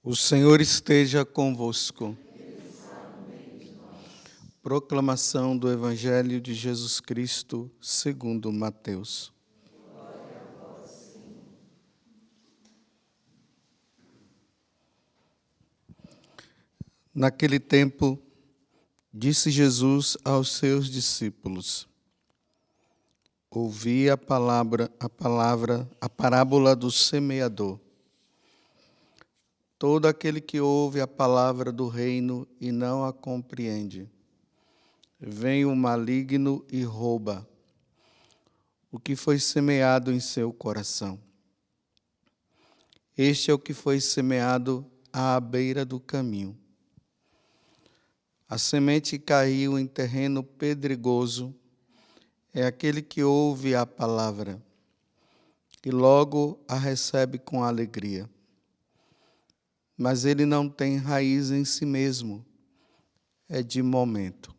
O Senhor esteja convosco. Proclamação do Evangelho de Jesus Cristo, segundo Mateus. Naquele tempo, disse Jesus aos seus discípulos: ouvi a parábola do semeador. Todo aquele que ouve a palavra do reino e não a compreende, vem o maligno e rouba o que foi semeado em seu coração. Este é o que foi semeado à beira do caminho. A semente que caiu em terreno pedregoso é aquele que ouve a palavra e logo a recebe com alegria. Mas ele não tem raiz em si mesmo, é de momento.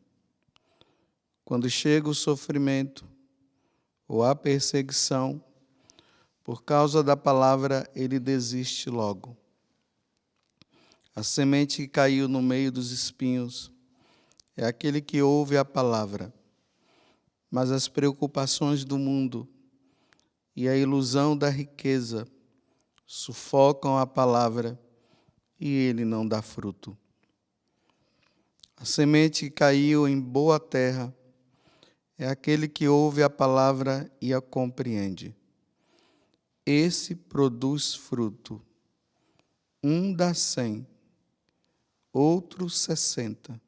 Quando chega o sofrimento ou a perseguição, por causa da palavra, ele desiste logo. A semente que caiu no meio dos espinhos é aquele que ouve a palavra, mas as preocupações do mundo e a ilusão da riqueza sufocam a palavra e ele não dá fruto. A semente que caiu em boa terra é aquele que ouve a palavra e a compreende. Esse produz fruto. Um dá 100, outro 60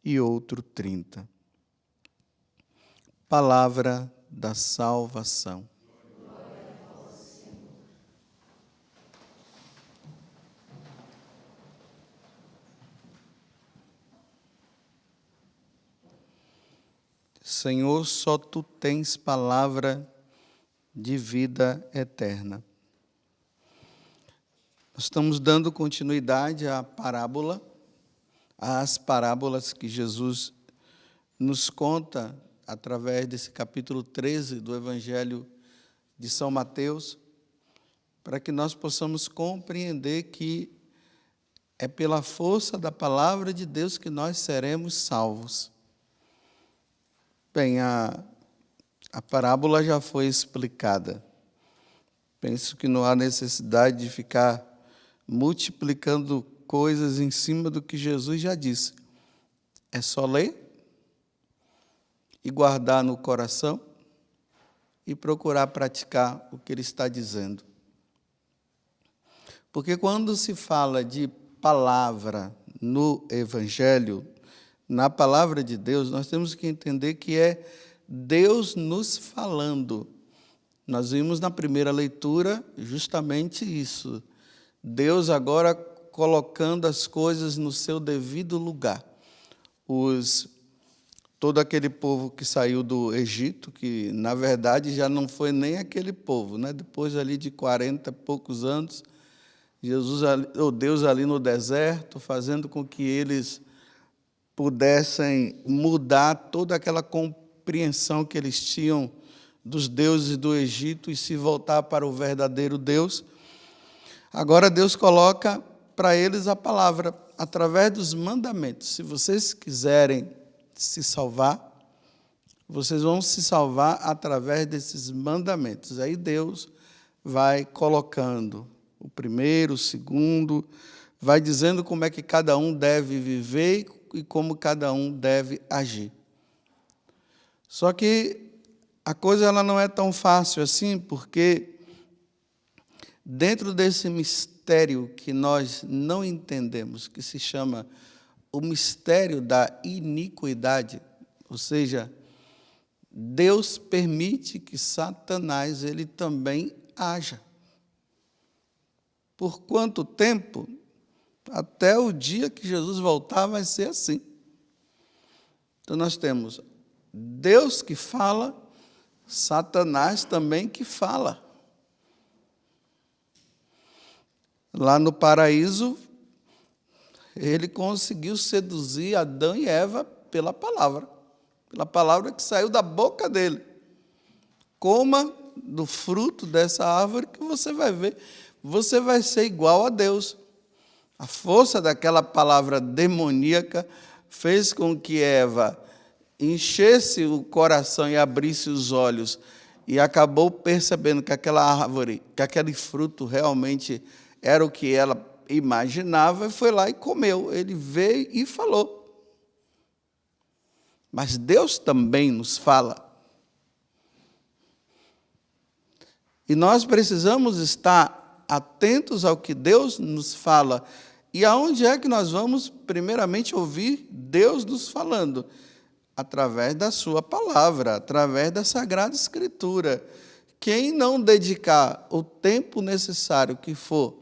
e outro 30. Palavra da salvação. Senhor, só Tu tens palavra de vida eterna. Nós estamos dando continuidade à parábola, às parábolas que Jesus nos conta através desse capítulo 13 do Evangelho de São Mateus, para que nós possamos compreender que é pela força da palavra de Deus que nós seremos salvos. Bem, a parábola já foi explicada. Penso que não há necessidade de ficar multiplicando coisas em cima do que Jesus já disse. É só ler e guardar no coração e procurar praticar o que ele está dizendo. Porque quando se fala de palavra no Evangelho, na palavra de Deus, nós temos que entender que é Deus nos falando. Nós vimos na primeira leitura justamente isso. Deus agora colocando as coisas no seu devido lugar. Todo aquele povo que saiu do Egito, que na verdade já não foi nem aquele povo, né? Depois ali de 40 e poucos anos, Deus ali no deserto, fazendo com que eles pudessem mudar toda aquela compreensão que eles tinham dos deuses do Egito e se voltar para o verdadeiro Deus. Agora Deus coloca para eles a palavra através dos mandamentos. Se vocês quiserem se salvar, vocês vão se salvar através desses mandamentos. Aí Deus vai colocando o primeiro, o segundo, vai dizendo como é que cada um deve viver e como cada um deve agir. Só que a coisa ela não é tão fácil assim, porque dentro desse mistério que nós não entendemos, que se chama o mistério da iniquidade, ou seja, Deus permite que Satanás ele também haja. Por quanto tempo? Até o dia que Jesus voltar vai ser assim. Então nós temos Deus que fala, Satanás também que fala. Lá no paraíso, ele conseguiu seduzir Adão e Eva pela palavra que saiu da boca dele. Coma do fruto dessa árvore que você vai ver, você vai ser igual a Deus. A força daquela palavra demoníaca fez com que Eva enchesse o coração e abrisse os olhos e acabou percebendo que aquela árvore, que aquele fruto realmente era o que ela imaginava, e foi lá e comeu. Ele veio e falou. Mas Deus também nos fala. E nós precisamos estar atentos ao que Deus nos fala. E aonde é que nós vamos, primeiramente, ouvir Deus nos falando? Através da sua palavra, através da Sagrada Escritura. Quem não dedicar o tempo necessário que for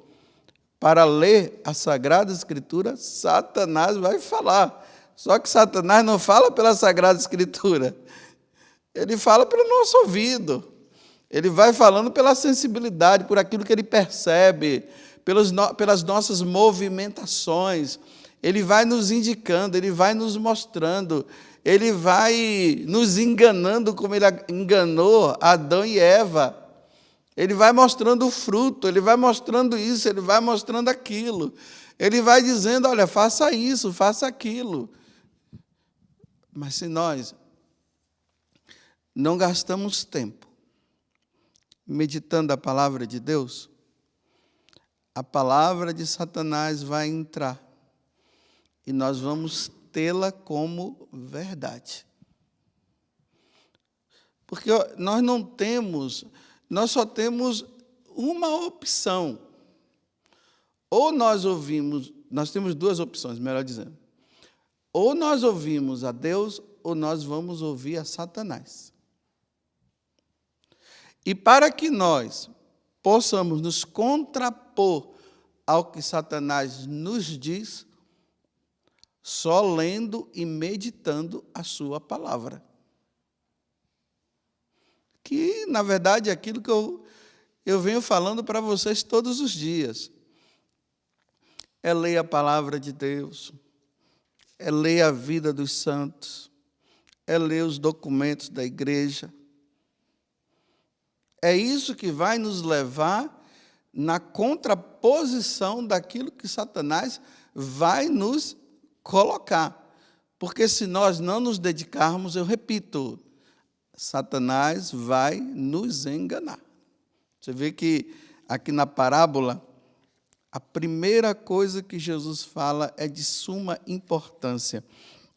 para ler a Sagrada Escritura, Satanás vai falar. Só que Satanás não fala pela Sagrada Escritura. Ele fala pelo nosso ouvido. Ele vai falando pela sensibilidade, por aquilo que ele percebe, pelas nossas movimentações. Ele vai nos indicando, ele vai nos mostrando, ele vai nos enganando como ele enganou Adão e Eva. Ele vai mostrando o fruto, ele vai mostrando isso, ele vai mostrando aquilo. Ele vai dizendo, olha, faça isso, faça aquilo. Mas se nós não gastamos tempo meditando a palavra de Deus, a palavra de Satanás vai entrar e nós vamos tê-la como verdade. Porque nós só temos uma opção. Ou nós temos duas opções, melhor dizendo. Ou nós ouvimos a Deus, ou nós vamos ouvir a Satanás. E para que nós possamos nos contrapor ao que Satanás nos diz, só lendo e meditando a sua palavra. Que, na verdade, é aquilo que eu venho falando para vocês todos os dias. É ler a palavra de Deus, é ler a vida dos santos, é ler os documentos da igreja. É isso que vai nos levar na contraposição daquilo que Satanás vai nos colocar. Porque se nós não nos dedicarmos, eu repito, Satanás vai nos enganar. Você vê que aqui na parábola, a primeira coisa que Jesus fala é de suma importância.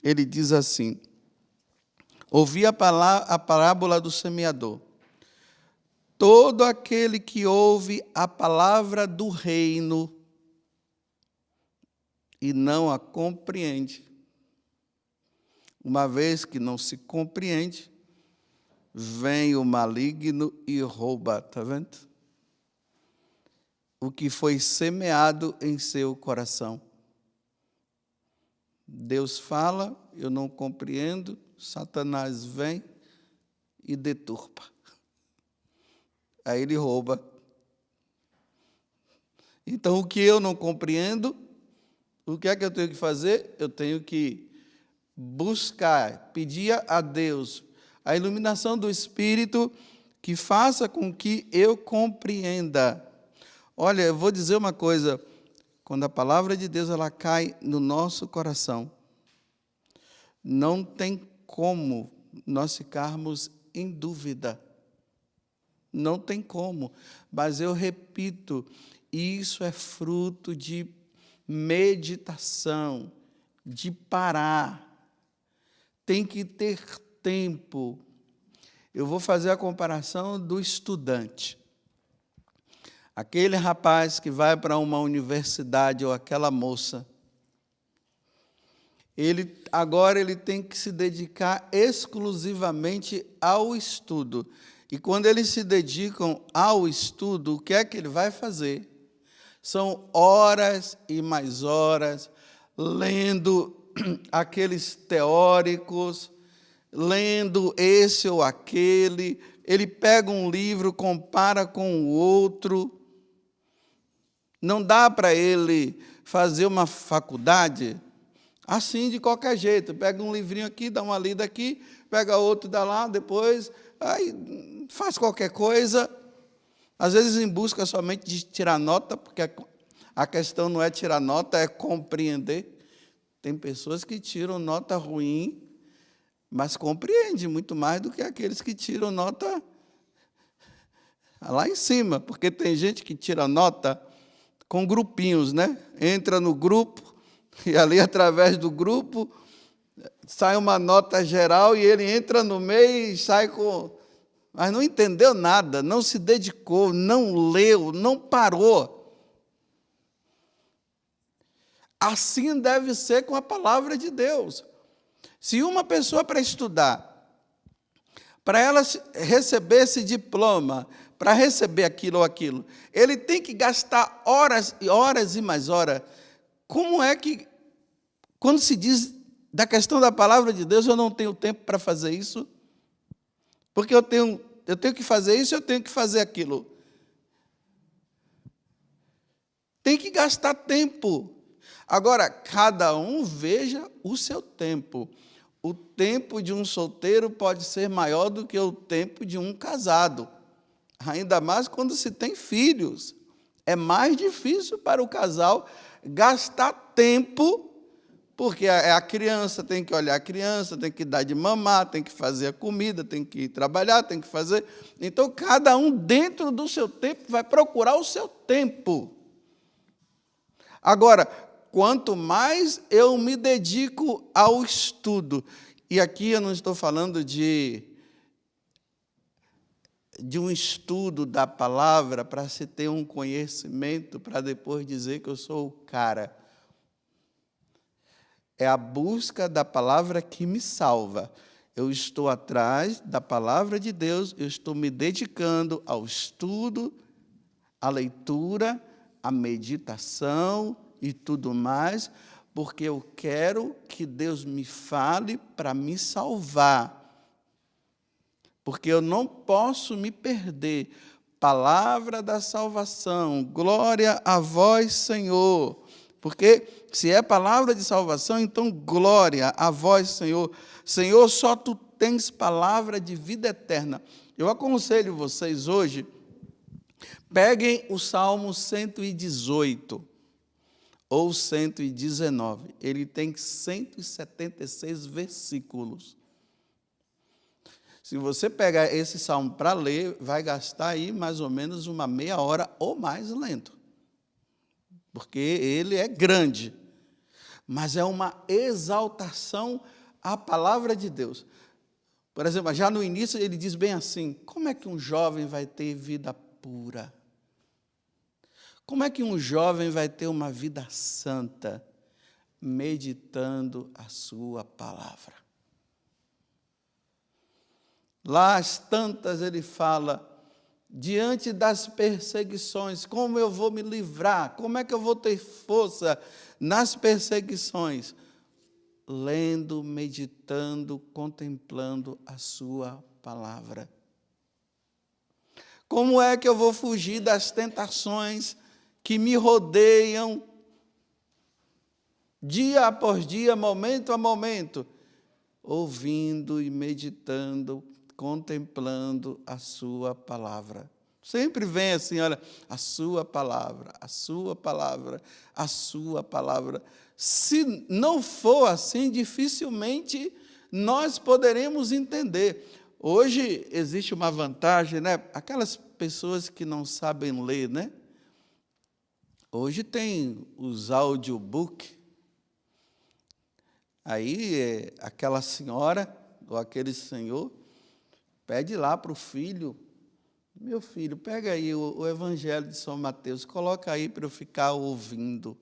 Ele diz assim, ouvi a parábola do semeador. Todo aquele que ouve a palavra do reino e não a compreende, uma vez que não se compreende, vem o maligno e rouba, está vendo? O que foi semeado em seu coração. Deus fala, eu não compreendo, Satanás vem e deturpa. Aí ele rouba. Então, o que eu não compreendo, o que é que eu tenho que fazer? Eu tenho que buscar, pedir a Deus a iluminação do Espírito que faça com que eu compreenda. Olha, eu vou dizer uma coisa, quando a palavra de Deus ela cai no nosso coração, não tem como nós ficarmos em dúvida. Não tem como, mas eu repito, isso é fruto de meditação, de parar. Tem que ter tempo. Eu vou fazer a comparação do estudante. Aquele rapaz que vai para uma universidade, ou aquela moça, agora ele tem que se dedicar exclusivamente ao estudo. E quando eles se dedicam ao estudo, o que é que ele vai fazer? São horas e mais horas, lendo aqueles teóricos, lendo esse ou aquele, ele pega um livro, compara com o outro. Não dá para ele fazer uma faculdade assim de qualquer jeito. Pega um livrinho aqui, dá uma lida aqui, pega outro, dá lá, depois aí faz qualquer coisa, às vezes em busca somente de tirar nota, porque a questão não é tirar nota, é compreender. Tem pessoas que tiram nota ruim, mas compreendem muito mais do que aqueles que tiram nota lá em cima, porque tem gente que tira nota com grupinhos, né? Entra no grupo, e ali, através do grupo, sai uma nota geral, e ele entra no meio e sai com... Mas não entendeu nada, não se dedicou, não leu, não parou. Assim deve ser com a palavra de Deus. Se uma pessoa para estudar, para ela receber esse diploma, para receber aquilo ou aquilo, ele tem que gastar horas e horas e mais horas. Como é que, quando se diz da questão da palavra de Deus, eu não tenho tempo para fazer isso? Porque eu tenho que fazer isso, eu tenho que fazer aquilo. Tem que gastar tempo. Agora, cada um veja o seu tempo. O tempo de um solteiro pode ser maior do que o tempo de um casado. Ainda mais quando se tem filhos. É mais difícil para o casal gastar tempo, porque a criança tem que olhar a criança, tem que dar de mamar, tem que fazer a comida, tem que ir trabalhar, tem que fazer... Então, cada um, dentro do seu tempo, vai procurar o seu tempo. Agora, quanto mais eu me dedico ao estudo, e aqui eu não estou falando de um estudo da palavra para se ter um conhecimento, para depois dizer que eu sou o cara. É a busca da palavra que me salva. Eu estou atrás da palavra de Deus, eu estou me dedicando ao estudo, à leitura, à meditação e tudo mais, porque eu quero que Deus me fale para me salvar. Porque eu não posso me perder. Palavra da salvação, glória a vós, Senhor. Porque se é palavra de salvação, então glória a vós, Senhor. Senhor, só Tu tens palavra de vida eterna. Eu aconselho vocês hoje, peguem o Salmo 118 ou 119. Ele tem 176 versículos. Se você pegar esse salmo para ler, vai gastar aí mais ou menos uma meia hora ou mais lento. Porque ele é grande, mas é uma exaltação à palavra de Deus. Por exemplo, já no início ele diz bem assim: como é que um jovem vai ter vida pura? Como é que um jovem vai ter uma vida santa? Meditando a sua palavra. Lá às tantas ele fala, diante das perseguições, como eu vou me livrar? Como é que eu vou ter força nas perseguições? Lendo, meditando, contemplando a sua palavra. Como é que eu vou fugir das tentações que me rodeiam dia após dia, momento a momento? Ouvindo e meditando, contemplando a sua palavra. Sempre vem assim, olha, a sua palavra, a sua palavra, a sua palavra. Se não for assim, dificilmente nós poderemos entender. Hoje existe uma vantagem, né? Aquelas pessoas que não sabem ler, né? Hoje tem os audiobooks. Aí aquela senhora ou aquele senhor pede lá para o filho: meu filho, pega aí o Evangelho de São Mateus, coloca aí para eu ficar ouvindo.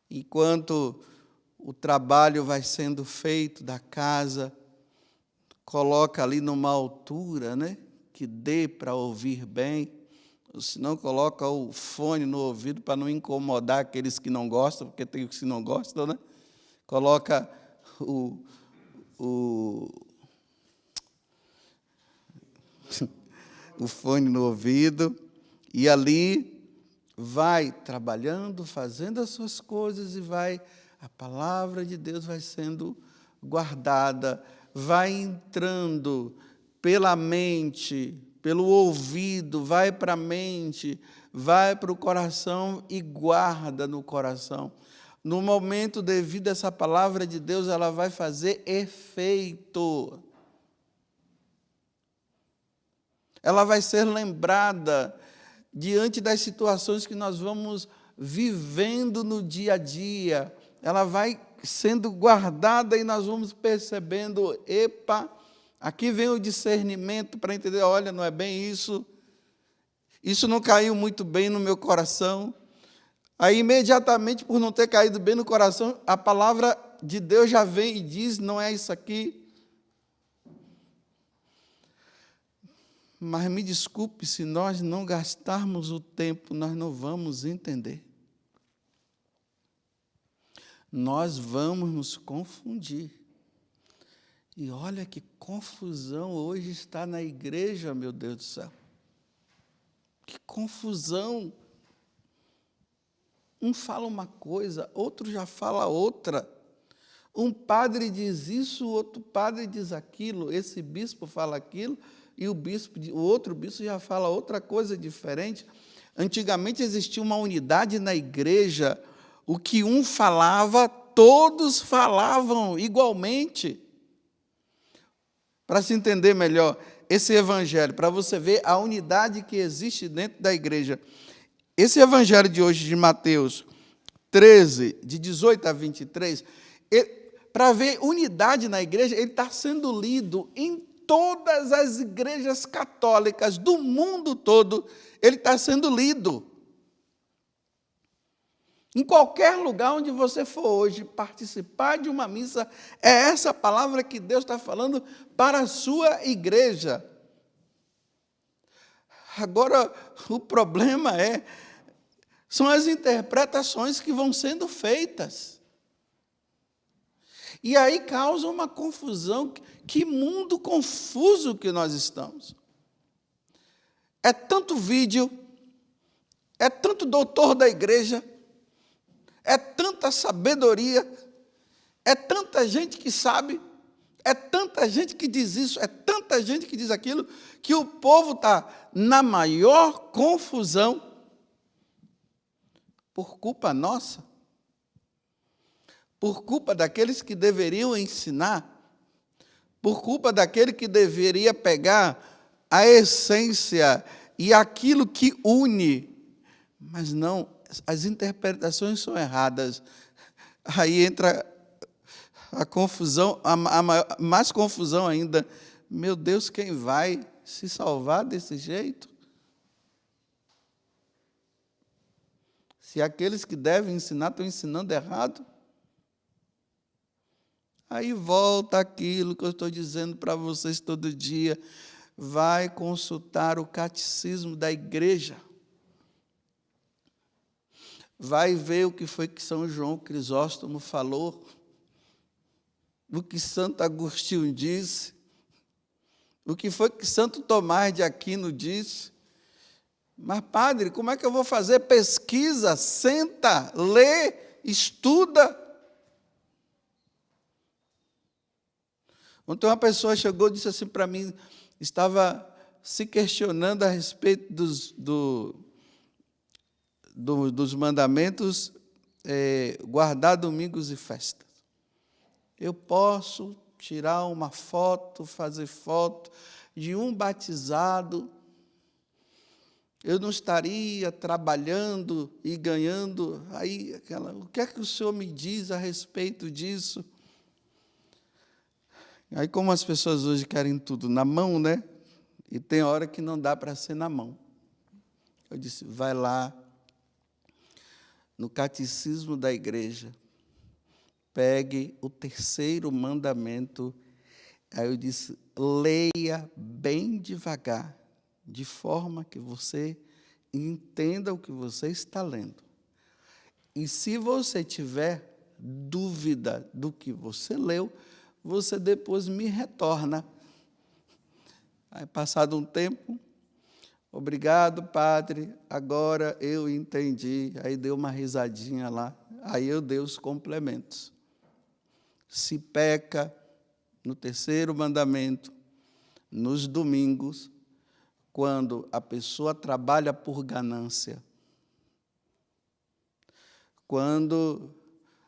Enquanto o trabalho vai sendo feito da casa, coloca ali numa altura, né, que dê para ouvir bem, ou senão coloca o fone no ouvido para não incomodar aqueles que não gostam, porque tem os que não gostam, né? Coloca o fone no ouvido e ali vai trabalhando, fazendo as suas coisas e a palavra de Deus vai sendo guardada, vai entrando pela mente, pelo ouvido, vai para a mente, vai para o coração e guarda no coração. No momento devido, essa palavra de Deus, ela vai fazer efeito. Ela vai ser lembrada diante das situações que nós vamos vivendo no dia a dia. Ela vai sendo guardada e nós vamos percebendo, epa, aqui vem o discernimento para entender, olha, não é bem isso, isso não caiu muito bem no meu coração. Aí, imediatamente, por não ter caído bem no coração, a palavra de Deus já vem e diz, não é isso aqui. Mas me desculpe, se nós não gastarmos o tempo, nós não vamos entender. Nós vamos nos confundir. E olha que confusão hoje está na igreja, meu Deus do céu. Que confusão. Um fala uma coisa, outro já fala outra. Um padre diz isso, o outro padre diz aquilo, esse bispo fala aquilo, e o outro bispo já fala outra coisa diferente. Antigamente existia uma unidade na igreja, o que um falava, todos falavam igualmente. Para se entender melhor, esse evangelho, para você ver a unidade que existe dentro da igreja. Esse evangelho de hoje, de Mateus 13, de 18 a 23, para ver unidade na igreja, ele está sendo lido em todas as igrejas católicas do mundo todo, ele está sendo lido. Em qualquer lugar onde você for hoje participar de uma missa, é essa palavra que Deus está falando para a sua igreja. Agora, o problema são as interpretações que vão sendo feitas. E aí causa uma confusão. Que mundo confuso que nós estamos. É tanto vídeo, é tanto doutor da igreja, é tanta sabedoria, é tanta gente que sabe, é tanta gente que diz isso, é tanta gente que diz aquilo, que o povo está na maior confusão por culpa nossa, por culpa daqueles que deveriam ensinar, por culpa daquele que deveria pegar a essência e aquilo que une, mas não, as interpretações são erradas. Aí entra a confusão, mais confusão ainda. Meu Deus, quem vai se salvar desse jeito? Se aqueles que devem ensinar estão ensinando errado, aí volta aquilo que eu estou dizendo para vocês todo dia. Vai consultar o catecismo da igreja. Vai ver o que foi que São João Crisóstomo falou, o que Santo Agostinho disse, o que foi que Santo Tomás de Aquino disse. Mas, padre, como é que eu vou fazer pesquisa? Senta, lê, estuda. Ontem uma pessoa chegou e disse assim para mim, estava se questionando a respeito dos mandamentos, guardar domingos e festas. Eu posso tirar uma foto, fazer foto de um batizado, eu não estaria trabalhando e ganhando, aí o que é que o senhor me diz a respeito disso? Aí, como as pessoas hoje querem tudo na mão, né? E tem hora que não dá para ser na mão. Eu disse, vai lá, no catecismo da igreja, pegue o 3º mandamento. Aí eu disse, leia bem devagar, de forma que você entenda o que você está lendo. E se você tiver dúvida do que você leu, você depois me retorna. Aí, passado um tempo, obrigado, padre, agora eu entendi. Aí deu uma risadinha lá, aí eu dei os complementos. Se peca, no terceiro mandamento, nos domingos, quando a pessoa trabalha por ganância, quando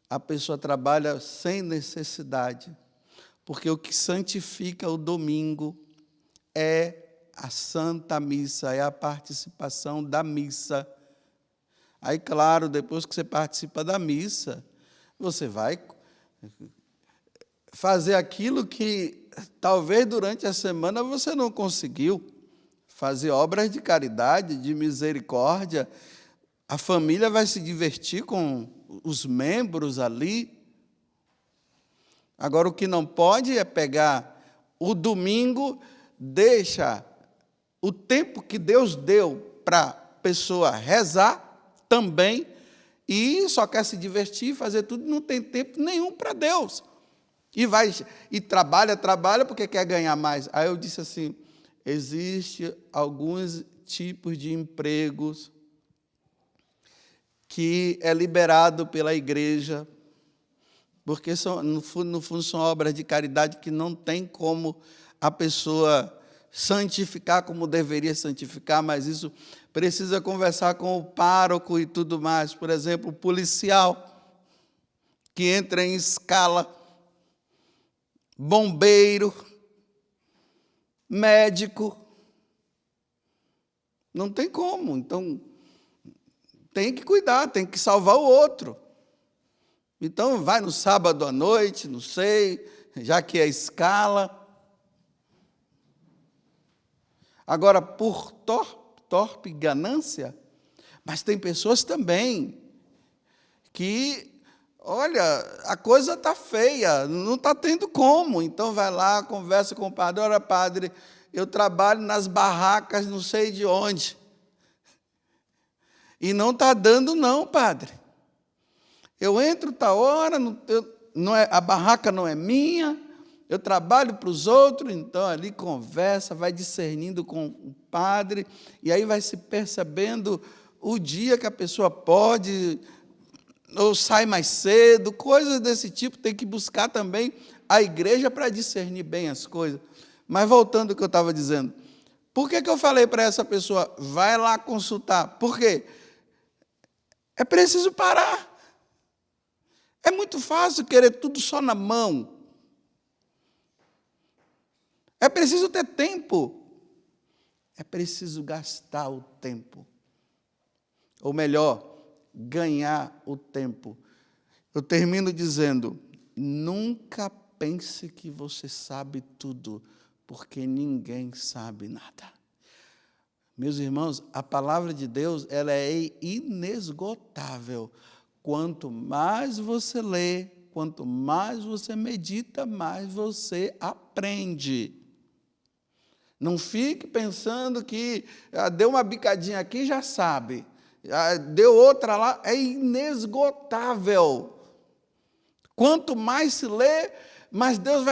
a pessoa trabalha sem necessidade, porque o que santifica o domingo é a Santa Missa, é a participação da missa. Aí, claro, depois que você participa da missa, você vai fazer aquilo que talvez durante a semana você não conseguiu, fazer obras de caridade, de misericórdia. A família vai se divertir com os membros ali. Agora, o que não pode é pegar o domingo, deixa o tempo que Deus deu para a pessoa rezar também, e só quer se divertir, fazer tudo, não tem tempo nenhum para Deus. E trabalha porque quer ganhar mais. Aí eu disse assim, existem alguns tipos de empregos que é liberado pela igreja, porque no fundo são obras de caridade que não tem como a pessoa santificar como deveria santificar, mas isso precisa conversar com o pároco e tudo mais. Por exemplo, o policial, que entra em escala, bombeiro, médico, não tem como. Então, tem que cuidar, tem que salvar o outro. Então, vai no sábado à noite, não sei, já que é escala. Agora, por torpe ganância, mas tem pessoas também que, olha, a coisa está feia, não está tendo como. Então, vai lá, conversa com o padre. Olha, padre, eu trabalho nas barracas não sei de onde. E não está dando não, padre. Eu entro tal hora, a barraca não é minha, eu trabalho para os outros, então ali conversa, vai discernindo com o padre, e aí vai se percebendo o dia que a pessoa pode, ou sai mais cedo, coisas desse tipo, tem que buscar também a igreja para discernir bem as coisas. Mas voltando ao que eu estava dizendo, por que eu falei para essa pessoa, vai lá consultar? Por quê? É preciso parar. É muito fácil querer tudo só na mão. É preciso ter tempo. É preciso gastar o tempo. Ou melhor, ganhar o tempo. Eu termino dizendo, nunca pense que você sabe tudo, porque ninguém sabe nada. Meus irmãos, a palavra de Deus, ela é inesgotável. Quanto mais você lê, quanto mais você medita, mais você aprende. Não fique pensando que deu uma bicadinha aqui, já sabe. Deu outra lá, é inesgotável. Quanto mais se lê, mais Deus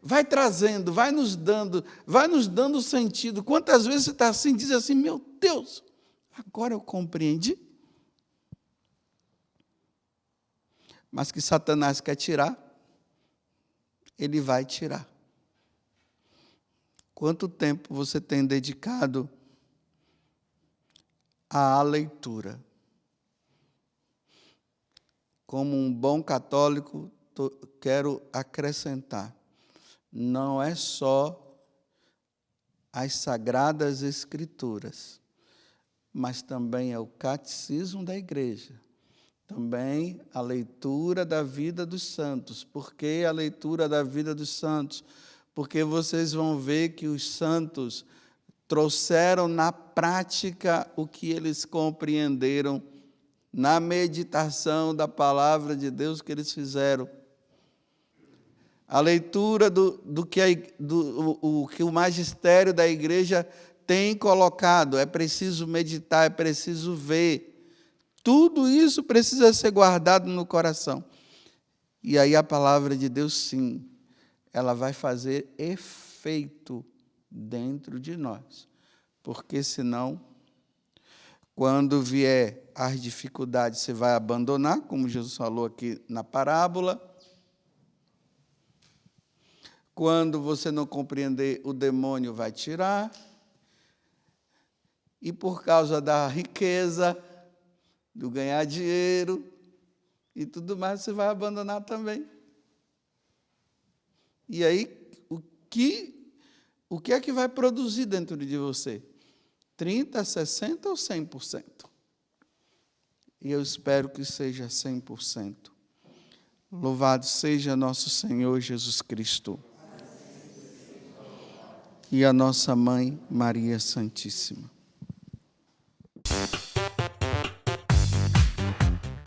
vai trazendo, vai nos dando sentido. Quantas vezes você está assim, diz assim, meu Deus, agora eu compreendi. Mas que Satanás quer tirar, ele vai tirar. Quanto tempo você tem dedicado à leitura? Como um bom católico, quero acrescentar, não é só as Sagradas Escrituras, mas também é o catecismo da igreja. Também a leitura da vida dos santos. Por que a leitura da vida dos santos? Porque vocês vão ver que os santos trouxeram na prática o que eles compreenderam na meditação da palavra de Deus que eles fizeram. A leitura do que o magistério da igreja tem colocado. É preciso meditar, é preciso ver. Tudo isso precisa ser guardado no coração. E aí a palavra de Deus, sim, ela vai fazer efeito dentro de nós. Porque senão, quando vier as dificuldades, você vai abandonar, como Jesus falou aqui na parábola. Quando você não compreender, o demônio vai tirar. E por causa da riqueza, do ganhar dinheiro e tudo mais, você vai abandonar também. E aí, o que é que vai produzir dentro de você? 30%, 60% ou 100%? E eu espero que seja 100%. Louvado seja nosso Senhor Jesus Cristo. E a nossa Mãe Maria Santíssima.